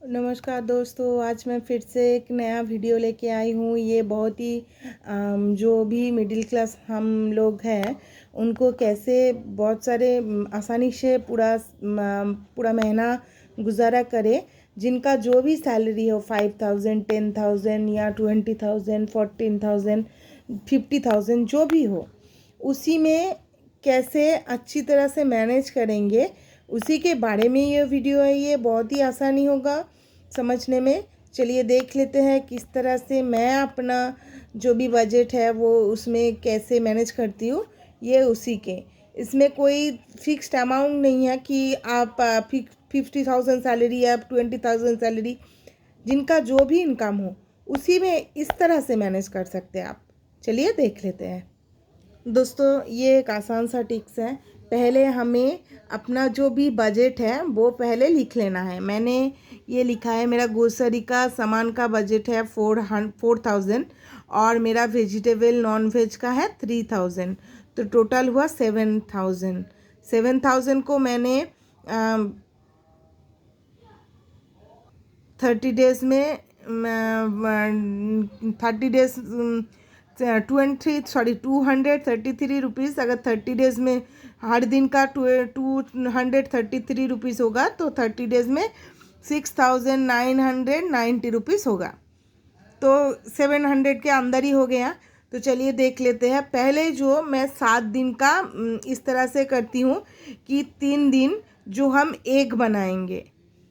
नमस्कार दोस्तों, आज मैं फिर से एक नया वीडियो लेके आई हूँ। ये बहुत ही जो भी मिडिल क्लास हम लोग हैं उनको कैसे बहुत सारे आसानी से पूरा महीना गुजारा करे। जिनका जो भी सैलरी हो 5,000 10,000 या 20,000 14,000 50,000 जो भी हो, उसी में कैसे अच्छी तरह से मैनेज करेंगे उसी के बारे में ये वीडियो है। ये बहुत ही आसानी होगा समझने में। चलिए देख लेते हैं किस तरह से मैं अपना जो भी बजट है वो उसमें कैसे मैनेज करती हूँ। ये उसी के इसमें कोई फिक्स्ड अमाउंट नहीं है कि आप 50,000 सैलरी या 20,000 सैलरी, जिनका जो भी इनकम हो उसी में इस तरह से मैनेज कर सकते हैं आप। चलिए देख लेते हैं दोस्तों। ये एक आसान सा टिप्स है। पहले हमें अपना जो भी बजट है वो पहले लिख लेना है। मैंने ये लिखा है, मेरा ग्रोसरी का सामान का बजट है 4,000 और मेरा वेजिटेबल नॉन वेज का है 3,000, तो टोटल हुआ 7,000। 7,000 को मैंने 30 डेज़ में 30 डेज़ 233 रुपीज़। अगर 30 डेज़ में हर दिन का 233 रुपीज़ होगा तो 30 डेज़ में 6,990 रुपीज़ होगा, तो 700 के अंदर ही हो गया। तो चलिए देख लेते हैं। पहले जो मैं 7 दिन का इस तरह से करती हूँ कि 3 दिन जो हम एग बनाएंगे,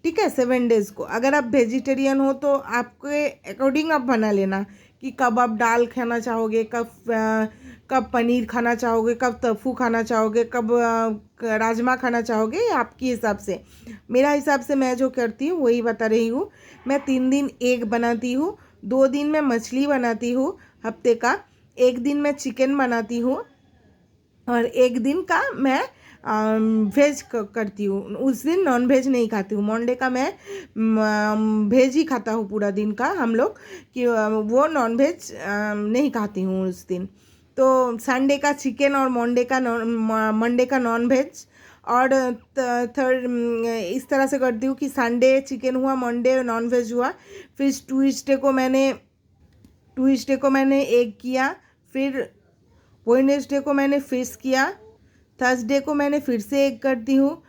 ठीक है। 7 डेज़ को अगर आप वेजिटेरियन हो तो आपके अकॉर्डिंग आप बना लेना कि कब आप दाल खाना चाहोगे, कब पनीर खाना चाहोगे, कब टोफू खाना चाहोगे, कब राजमा खाना चाहोगे, ये आपके हिसाब से। मेरा हिसाब से मैं जो करती हूँ वही बता रही हूँ। मैं 3 दिन एग बनाती हूँ, 2 दिन मैं मछली बनाती हूँ हफ्ते का, 1 दिन मैं चिकन बनाती हूँ और 1 दिन का मैं वेज करती हूँ। उस दिन नॉन वेज नहीं खाती हूँ। मंडे का मैं वेज ही खाता हूँ पूरा दिन का हम लोग, कि वो नॉन वेज नहीं खाती हूँ उस दिन। तो संडे का चिकन और मंडे का नॉन वेज। और थर्ड इस तरह से करती हूँ कि संडे चिकन हुआ, मंडे नॉन वेज हुआ, फिर ट्यूसडे को मैंने एग किया, फिर वेडनेसडे को मैंने फिश किया, थर्सडे को मैंने फिर से एग करती हूँ,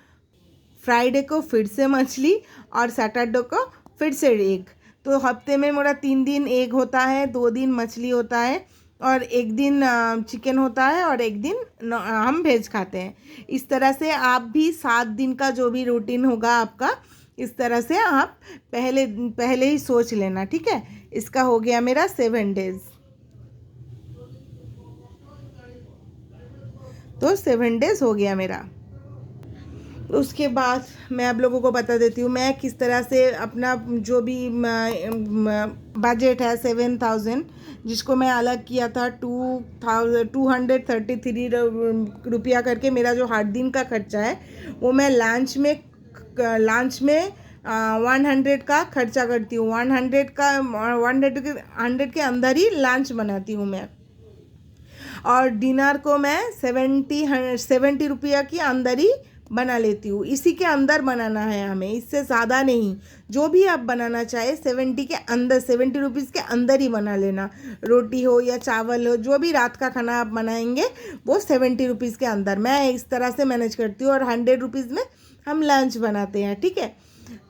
फ्राइडे को फिर से मछली और सैटरडे को फिर से एग। तो हफ्ते में मेरा 3 दिन एग होता है, 2 दिन मछली होता है और 1 दिन चिकन होता है और 1 दिन हम वेज खाते हैं। इस तरह से आप भी 7 दिन का जो भी रूटीन होगा आपका, इस तरह से आप पहले पहले ही सोच लेना, ठीक है। इसका हो गया मेरा 7 डेज़। तो 7 डेज़ हो गया मेरा। उसके बाद मैं आप लोगों को बता देती हूँ मैं किस तरह से अपना जो भी बजट है 7,000, जिसको मैं अलग किया था 233 रुपया करके। मेरा जो हर दिन का खर्चा है वो मैं लंच में 100 का खर्चा करती हूँ। 100 के अंदर ही लंच बनाती हूँ मैं। और डिनर को मैं 70 रुपया के अंदर ही बना लेती हूँ। इसी के अंदर बनाना है हमें, इससे ज़्यादा नहीं। जो भी आप बनाना चाहे 70 के अंदर, 70 रुपीज़ के अंदर ही बना लेना। रोटी हो या चावल हो, जो भी रात का खाना आप बनाएंगे वो 70 रुपीज़ के अंदर। मैं इस तरह से मैनेज करती हूँ और 100 रुपीज़ में हम लंच बनाते हैं, ठीक है।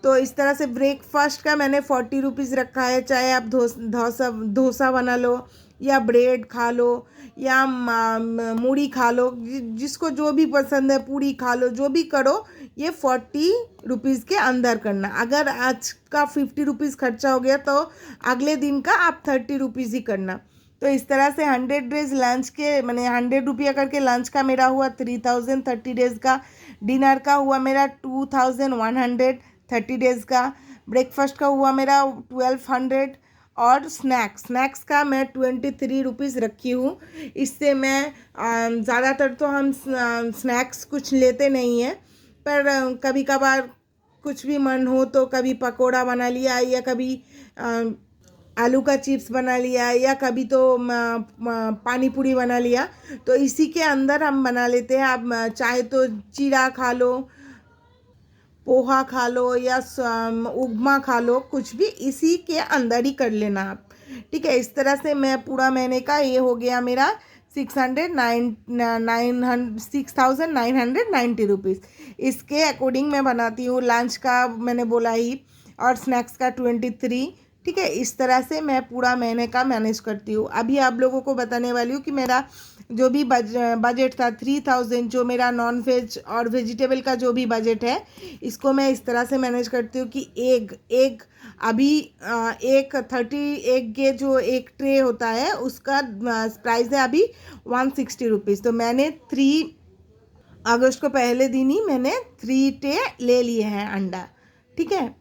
तो इस तरह से ब्रेकफास्ट का मैंने 40 रुपीज़ रखा है। चाहे आप डोसा बना लो या ब्रेड खा लो या मूढ़ी खा लो, जिसको जो भी पसंद है, पूरी खा लो, जो भी करो, ये 40 रुपीज़ के अंदर करना। अगर आज का 50 रुपीज़ खर्चा हो गया तो अगले दिन का आप 30 रुपीज़ ही करना। तो इस तरह से 100 डेज़ लंच के मैंने 100 रुपया करके लंच का मेरा हुआ 3,000। 30 डेज़ का डिनर का हुआ मेरा 2,100। 30 डेज़ का ब्रेकफास्ट का हुआ मेरा 1,200 और स्नैक्स का मैं 23 रुपीज़ रखी हूँ। इससे मैं ज़्यादातर तो हम स्नैक्स कुछ लेते नहीं हैं, पर कभी कभार कुछ भी मन हो तो कभी पकोड़ा बना लिया या कभी आलू का चिप्स बना लिया या कभी तो पानी पूरी बना लिया। तो इसी के अंदर हम बना लेते हैं। आप चाहे तो चीरा खा लो, पोहा खा लो या उपमा खा लो, कुछ भी इसी के अंदर ही कर लेना आप। ठीक है, इस तरह से मैं पूरा महीने का ये हो गया मेरा 6,990 रुपीज़। इसके अकॉर्डिंग मैं बनाती हूँ। लंच का मैंने बोला ही, और स्नैक्स का 23। ठीक है, इस तरह से मैं पूरा महीने का मैनेज करती हूँ। अभी आप लोगों को बताने वाली हूँ कि मेरा जो भी बजट था 3000, जो मेरा नॉन वेज और वेजिटेबल का जो भी बजट है, इसको मैं इस तरह से मैनेज करती हूँ कि एग एग अभी एक 30 एग के जो एक ट्रे होता है उसका प्राइस है अभी 160 रुपीज़। तो मैंने 3 अगस्त को पहले दिन ही मैंने 3 ट्रे ले लिए हैं अंडा। ठीक है,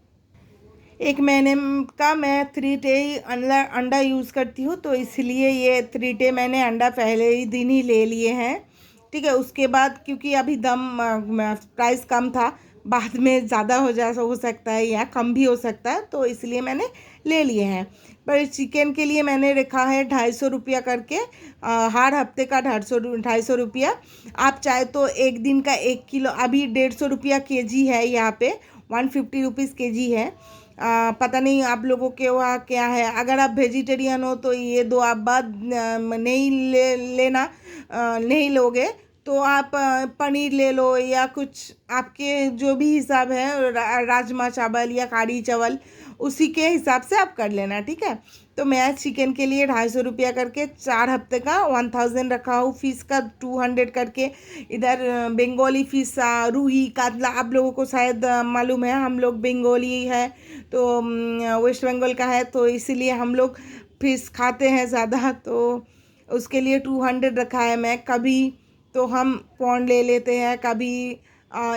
एक महीने का मैं 3 ट्रे ही अंडा यूज़ करती हूँ, तो इसलिए ये 3 ट्रे मैंने अंडा पहले ही दिन ही ले लिए हैं। ठीक है, उसके बाद क्योंकि अभी प्राइस कम था, बाद में ज़्यादा हो सकता है या कम भी हो सकता है, तो इसलिए मैंने ले लिए हैं। पर चिकन के लिए मैंने रखा है 250 रुपया करके, हर हफ्ते का 250 रुपया। आप चाहे तो एक दिन का 1 किलो, अभी 150 रुपया केजी है यहाँ पे, 150 रुपीज़ केजी है। पता नहीं आप लोगों के वहाँ क्या है। अगर आप वेजिटेरियन हो तो ये दो आप बात नहीं लेना, नहीं लोगे तो आप पनीर ले लो या कुछ आपके जो भी हिसाब है, राजमा चावल या कढ़ी चावल, उसी के हिसाब से आप कर लेना। ठीक है, तो मैं चिकन के लिए 250 रुपया करके 4 हफ्ते का 1000 रखा हूँ। फ़िश का 200 करके, इधर बंगाली फ़िश, रूही कातला, आप लोगों को शायद मालूम है, हम लोग बंगाली है तो वेस्ट बंगाल का है, तो इसीलिए हम लोग फ़िश खाते हैं ज़्यादा, तो उसके लिए 200 रखा है। मैं कभी तो हम पौंड ले लेते हैं, कभी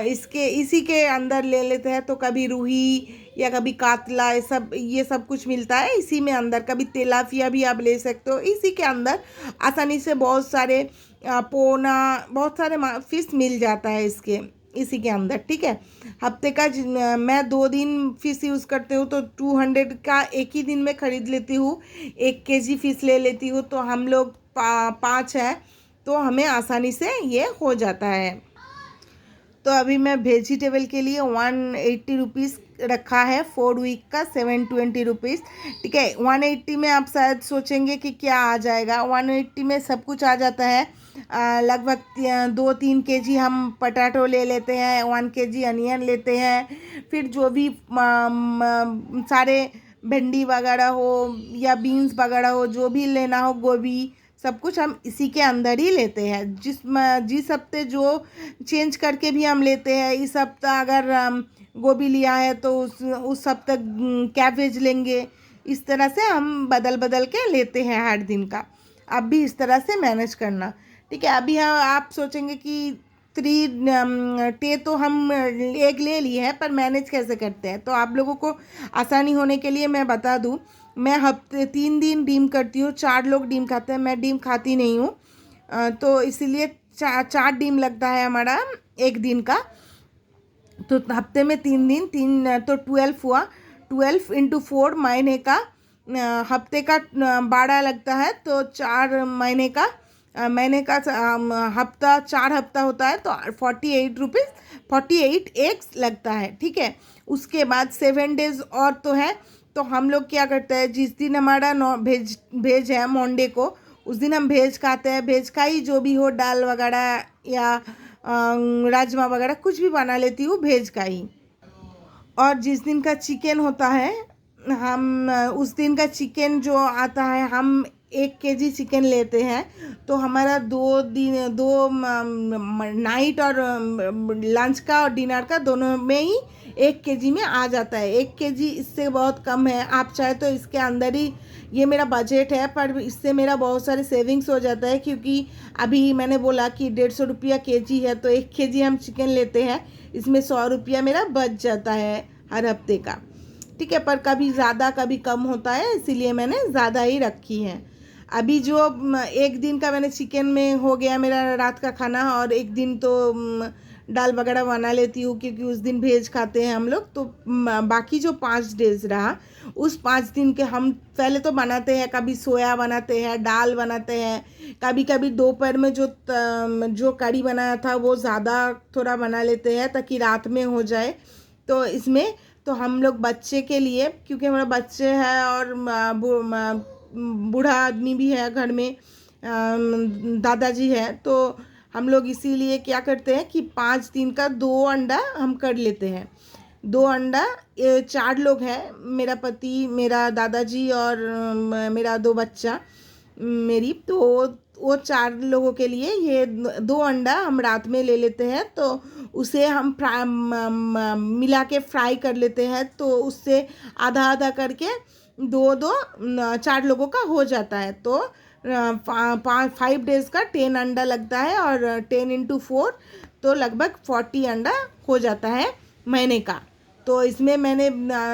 इसी के अंदर ले लेते हैं, तो कभी रूही या कभी कातला, ये सब कुछ मिलता है इसी में अंदर। कभी तिलापिया भी आप ले सकते हो, इसी के अंदर आसानी से बहुत सारे पोना, बहुत सारे फ़िश मिल जाता है इसी के अंदर। ठीक है, हफ्ते का मैं 2 दिन फ़िश यूज़ करती हूँ, तो 200 का एक ही दिन में ख़रीद लेती हूँ। 1 kg फ़िश ले लेती हूँ, तो हम लोग 5 हैं, तो हमें आसानी से ये हो जाता है। तो अभी मैं वेजिटेबल के लिए 180 रुपीज़ रखा है, 4 वीक का 720 रुपीज़। ठीक है, 180 में आप शायद सोचेंगे कि क्या आ जाएगा। 180 में सब कुछ आ जाता है। लगभग 2-3 kg हम पटाटो ले लेते हैं, 1 kg अनियन लेते हैं, फिर जो भी सारे भिंडी वगैरह हो या बीन्स वगैरह हो, जो भी लेना हो, गोभी, सब कुछ हम इसी के अंदर ही लेते हैं। जिस हफ्ते जो चेंज करके भी हम लेते हैं। इस हफ्ता अगर गोभी लिया है तो उस हफ्ते कैबेज लेंगे। इस तरह से हम बदल बदल के लेते हैं हर दिन का। आप भी इस तरह से मैनेज करना। ठीक है, अभी आप सोचेंगे कि 3 ट्रे तो हम एक ले लिए हैं, पर मैनेज कैसे करते हैं। तो आप लोगों को आसानी होने के लिए मैं बता दूं, मैं हफ्ते 3 दिन डीम करती हूँ। 4 लोग डीम खाते हैं, मैं डीम खाती नहीं हूँ, तो इसीलिए 4 डीम लगता है हमारा एक दिन का। तो हफ्ते में 3 दिन, तो 12 हुआ। 12 × 4 महीने का, हफ्ते का 12 लगता है, तो 4 महीने का, महीने का हफ्ता 4 हफ्ता होता है, तो 48 एग्स लगता है। ठीक है, उसके बाद 7 डेज और तो है। तो हम लोग क्या करते हैं, जिस दिन हमारा भेज है मंडे को, उस दिन हम भेज खाते हैं। भेज का ही जो भी हो, दाल वगैरह या राजमा वगैरह कुछ भी बना लेती हूँ भेज का ही। और जिस दिन का चिकन होता है, हम उस दिन का चिकन जो आता है, हम 1 kg चिकन लेते हैं, तो हमारा 2 नाइट और लंच का और डिनर का दोनों में ही 1 kg में आ जाता है। 1 kg इससे बहुत कम है। आप चाहे तो इसके अंदर ही, ये मेरा बजट है, पर इससे मेरा बहुत सारे सेविंग्स हो जाता है, क्योंकि अभी मैंने बोला कि 150 रुपया केजी है, तो 1 kg हम चिकन लेते हैं, इसमें 100 रुपया मेरा बच जाता है हर हफ्ते का। ठीक है, पर कभी ज़्यादा कभी कम होता है, इसीलिए मैंने ज़्यादा ही रखी है। अभी जो एक दिन का मैंने चिकन में हो गया मेरा रात का खाना, और एक दिन तो दाल वगैरह बना लेती हूँ, क्योंकि उस दिन भेज खाते हैं हम लोग। तो बाकी जो 5 डेज रहा, उस 5 दिन के हम पहले तो बनाते हैं, कभी सोया बनाते हैं, दाल बनाते हैं, कभी कभी दोपहर में जो कड़ी बनाया था वो ज़्यादा थोड़ा बना लेते हैं, ताकि रात में हो जाए। तो इसमें तो हम लोग बच्चे के लिए, क्योंकि हमारा बच्चे हैं और बूढ़ा आदमी भी है घर में, दादाजी है, तो हम लोग इसीलिए क्या करते हैं कि 5 दिन का 2 अंडा हम कर लेते हैं। 2 अंडा, ये 4 लोग हैं, मेरा पति, मेरा दादाजी और मेरा 2 बच्चा मेरी, तो वो 4 लोगों के लिए ये 2 अंडा हम रात में ले लेते हैं। तो उसे हम मिला के फ्राई कर लेते हैं, तो उससे आधा आधा करके 4 लोगों का हो जाता है। तो 5 डेज़ का 10 अंडा लगता है, और 10 × 4 तो लगभग 40 अंडा हो जाता है महीने का। तो इसमें मैंने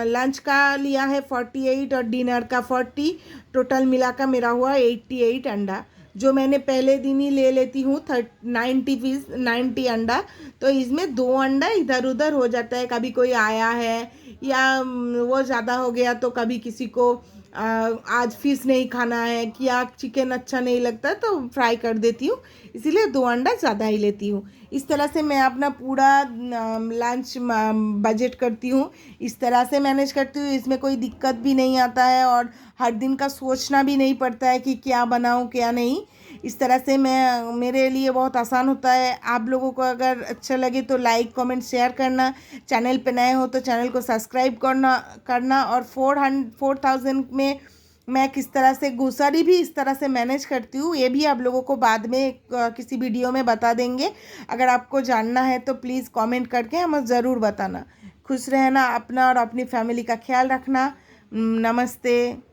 लंच का लिया है 48 और डिनर का 40, टोटल मिला का मेरा हुआ 88 अंडा, जो मैंने पहले दिन ही ले लेती हूँ 90 अंडा। तो इसमें 2 अंडा इधर उधर हो जाता है, कभी कोई आया है या वो ज़्यादा हो गया, तो कभी किसी को आज फिश नहीं खाना है, कि या चिकन अच्छा नहीं लगता तो फ्राई कर देती हूँ, इसीलिए 2 अंडा ज़्यादा ही लेती हूँ। इस तरह से मैं अपना पूरा लंच बजट करती हूँ, इस तरह से मैनेज करती हूँ। इसमें कोई दिक्कत भी नहीं आता है, और हर दिन का सोचना भी नहीं पड़ता है कि क्या बनाऊँ क्या नहीं। इस तरह से मेरे लिए बहुत आसान होता है। आप लोगों को अगर अच्छा लगे तो लाइक कमेंट शेयर करना, चैनल पे नए हो तो चैनल को सब्सक्राइब करना। और 4000 में मैं किस तरह से ग्रोसरी भी इस तरह से मैनेज करती हूँ, ये भी आप लोगों को बाद में किसी वीडियो में बता देंगे। अगर आपको जानना है तो प्लीज़ कमेंट करके हमें ज़रूर बताना। खुश रहना, अपना और अपनी फैमिली का ख्याल रखना। नमस्ते।